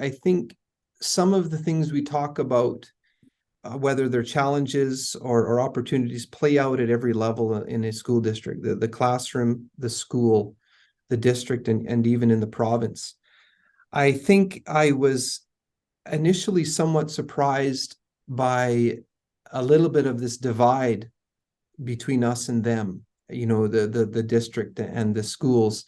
I think some of the things we talk about, whether they're challenges or opportunities, play out at every level in a school district, the classroom, the school, the district, and even in the province. I think I was initially somewhat surprised by a little bit of this divide between us and them, the district and the schools.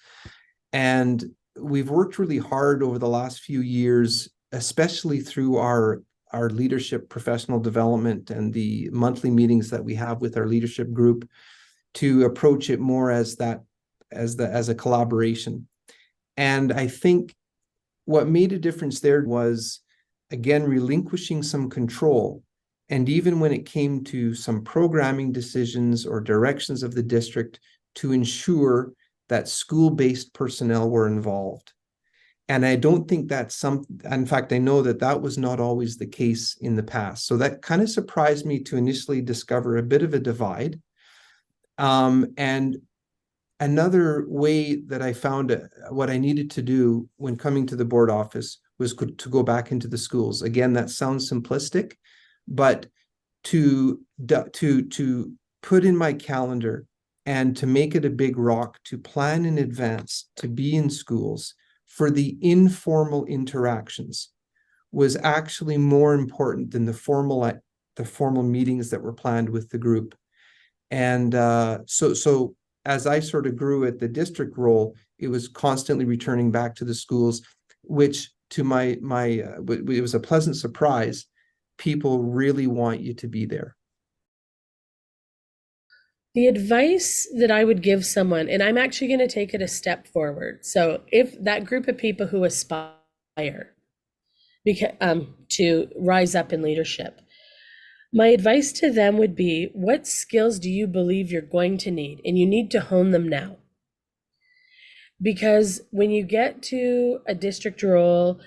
And we've worked really hard over the last few years, especially through our leadership professional development and the monthly meetings that we have with our leadership group, to approach it more as a collaboration. And I think what made a difference there was, again, relinquishing some control. And even when it came to some programming decisions or directions of the district, to ensure that school-based personnel were involved. And I don't think that's in fact, I know that that was not always the case in the past. So that kind of surprised me to initially discover a bit of a divide. And another way that I found what I needed to do when coming to the board office was to go back into the schools. Again, that sounds simplistic, but to put in my calendar and to make it a big rock, to plan in advance, to be in schools for the informal interactions, was actually more important than the formal meetings that were planned with the group. And so as I sort of grew at the district role, it was constantly returning back to the schools, which to it was a pleasant surprise. People really want you to be there. The advice that I would give someone, and I'm actually going to take it a step forward. So, if that group of people who aspire to rise up in leadership, my advice to them would be, what skills do you believe you're going to need? And you need to hone them now. Because when you get to a district role,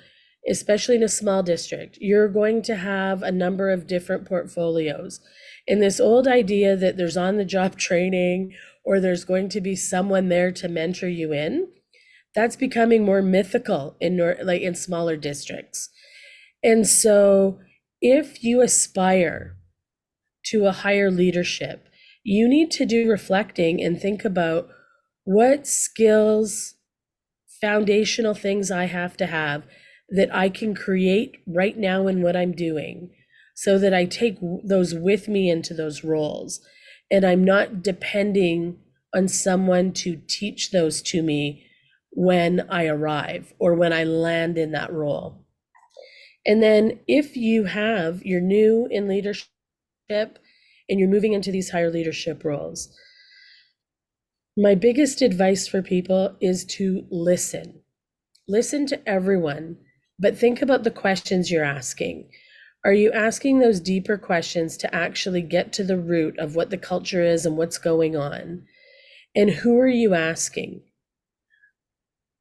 especially in a small district, you're going to have a number of different portfolios. And this old idea that there's on-the-job training or there's going to be someone there to mentor you in, that's becoming more mythical in smaller districts. And so if you aspire to a higher leadership, you need to do reflecting and think about what skills, foundational things I have to have that I can create right now in what I'm doing, so that I take those with me into those roles. And I'm not depending on someone to teach those to me when I arrive or when I land in that role. And then if you're new in leadership and you're moving into these higher leadership roles, my biggest advice for people is to listen. Listen to everyone, but think about the questions you're asking. Are you asking those deeper questions to actually get to the root of what the culture is and what's going on? And who are you asking?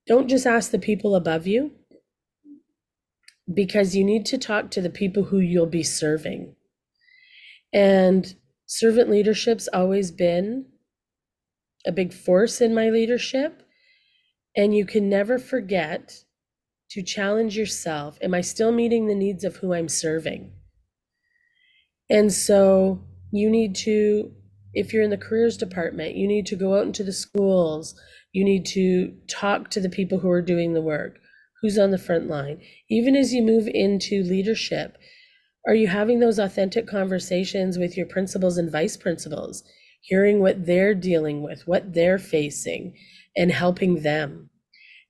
Don't just ask the people above you, because you need to talk to the people who you'll be serving. And servant leadership's always been a big force in my leadership. And you can never forget to challenge yourself. Am I still meeting the needs of who I'm serving? And so you need to, if you're in the careers department, you need to go out into the schools. You need to talk to the people who are doing the work, who's on the front line. Even as you move into leadership, are you having those authentic conversations with your principals and vice principals, hearing what they're dealing with, what they're facing, and helping them?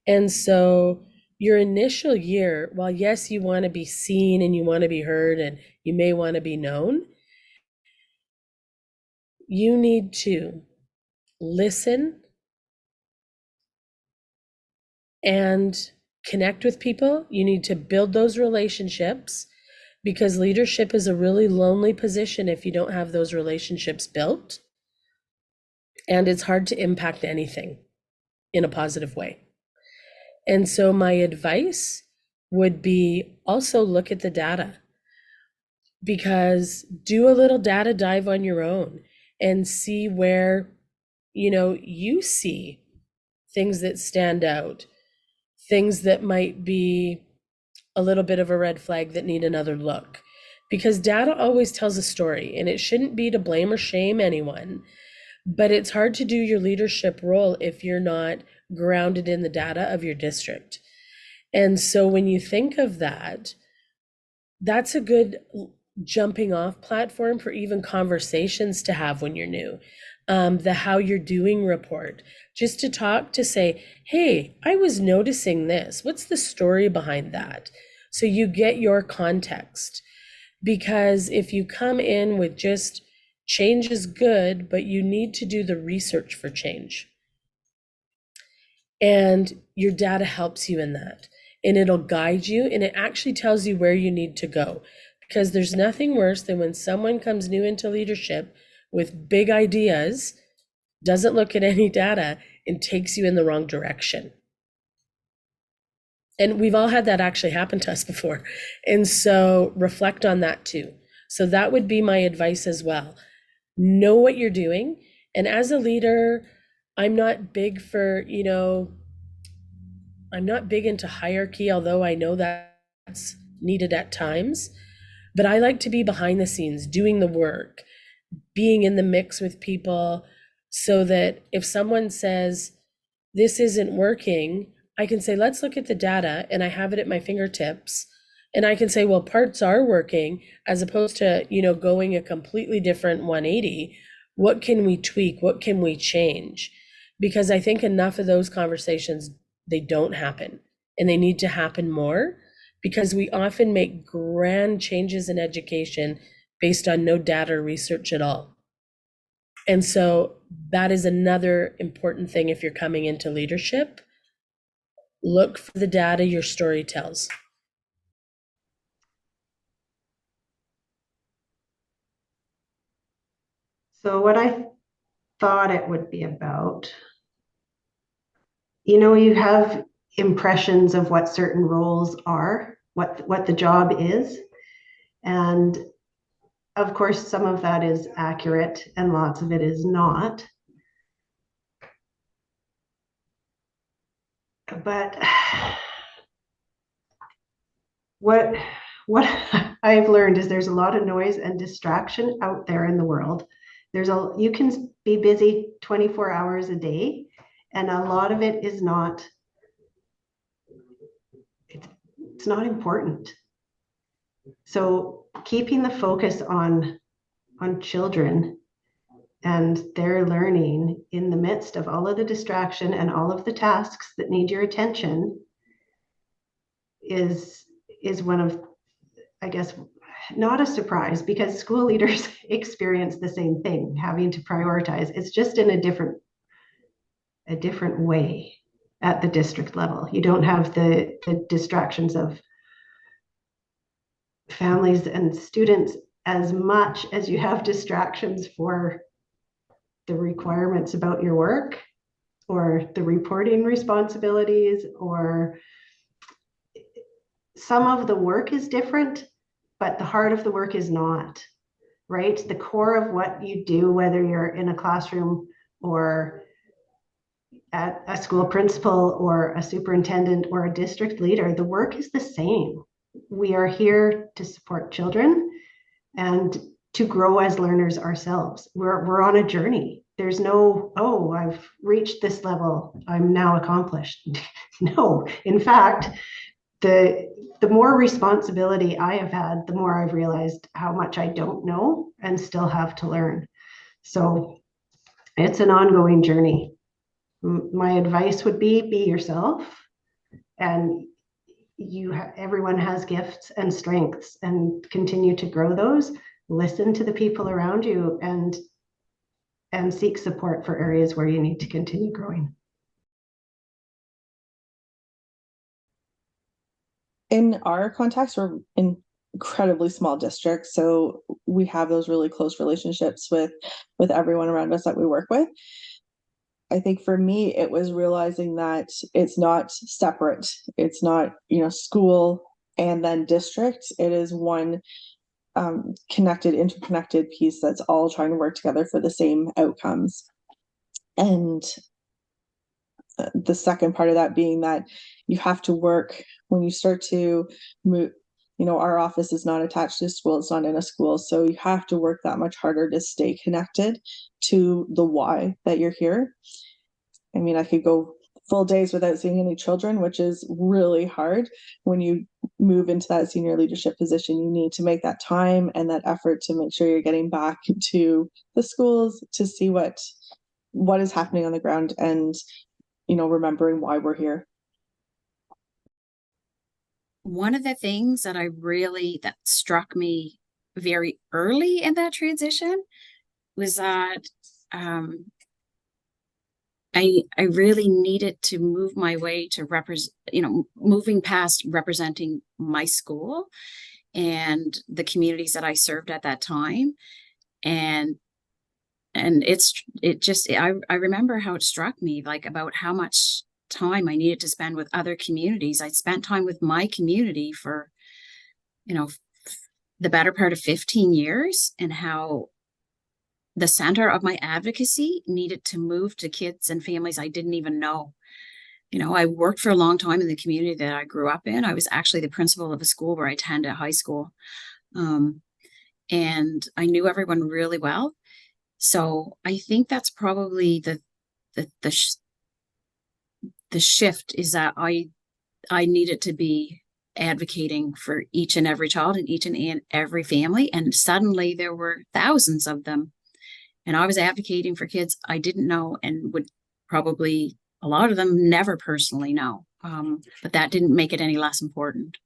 And so your initial year, while yes, you want to be seen and you want to be heard and you may want to be known, you need to listen and connect with people. You need to build those relationships, because leadership is a really lonely position if you don't have those relationships built. And it's hard to impact anything in a positive way. And so my advice would be also look at the data, because do a little data dive on your own and see where, you see things that stand out, things that might be a little bit of a red flag that need another look. Because data always tells a story, and it shouldn't be to blame or shame anyone, but it's hard to do your leadership role if you're not grounded in the data of your district. And so when you think of that, that's a good jumping off platform for even conversations to have when you're new. The how you're doing report, just to talk to say, hey, I was noticing this. What's the story behind that? So you get your context. Because if you come in with just change is good, but you need to do the research for change. And your data helps you in that. And it'll guide you, and it actually tells you where you need to go. Because there's nothing worse than when someone comes new into leadership with big ideas, doesn't look at any data, and takes you in the wrong direction. And we've all had that actually happen to us before. And so reflect on that too. So that would be my advice as well. Know what you're doing. And as a leader, I'm not big for, I'm not big into hierarchy, although I know that's needed at times. But I like to be behind the scenes, doing the work, being in the mix with people, so that if someone says, this isn't working, I can say, let's look at the data, and I have it at my fingertips. And I can say, well, parts are working, as opposed to, going a completely different 180. What can we tweak? What can we change? Because I think enough of those conversations, they don't happen, and they need to happen more, because we often make grand changes in education based on no data or research at all. And so that is another important thing if you're coming into leadership. Look for the data your story tells. So what I thought it would be about, you have impressions of what certain roles are, what the job is. And of course, some of that is accurate and lots of it is not. But what what I've learned is there's a lot of noise and distraction out there in the world. You can be busy 24 hours a day, and a lot of it is not, it's not important. So keeping the focus on children and their learning in the midst of all of the distraction and all of the tasks that need your attention is one of, I guess, not a surprise, because school leaders experience the same thing, having to prioritize. It's just in a different way at the district level. You don't have the distractions of families and students as much as you have distractions for the requirements about your work, or the reporting responsibilities, or some of the work is different, but the heart of the work is not, right? The core of what you do, whether you're in a classroom or at a school principal or a superintendent or a district leader, the work is the same. We are here to support children and to grow as learners ourselves. We're on a journey. There's no, oh, I've reached this level, I'm now accomplished. No, in fact, the more responsibility I have had, the more I've realized how much I don't know and still have to learn. So it's an ongoing journey. My advice would be yourself, and everyone has gifts and strengths, and continue to grow those. Listen to the people around you, and seek support for areas where you need to continue growing. In our context, we're in incredibly small districts, so we have those really close relationships with everyone around us that we work with. I think for me, it was realizing that it's not separate. It's not, school and then district. It is one interconnected piece that's all trying to work together for the same outcomes. And the second part of that being that you have to work when you start to move. You know, our office is not attached to school, it's not in a school, so you have to work that much harder to stay connected to the why that you're here. I mean, I could go full days without seeing any children, which is really hard. When you move into that senior leadership position, you need to make that time and that effort to make sure you're getting back to the schools to see what is happening on the ground, and, you know, remembering why we're here. One of the things that that struck me very early in that transition was that I really needed to move my way to moving past representing my school and the communities that I served at that time. And I remember how it struck me, like, about how much time I needed to spend with other communities. I spent time with my community for, the better part of 15 years, and how the center of my advocacy needed to move to kids and families I didn't even know. I worked for a long time in the community that I grew up in. I was actually the principal of a school where I attended high school. And I knew everyone really well. So I think that's probably the shift, is that I needed to be advocating for each and every child and each and every family. And suddenly there were thousands of them. And I was advocating for kids I didn't know and would probably, a lot of them, never personally know. But that didn't make it any less important.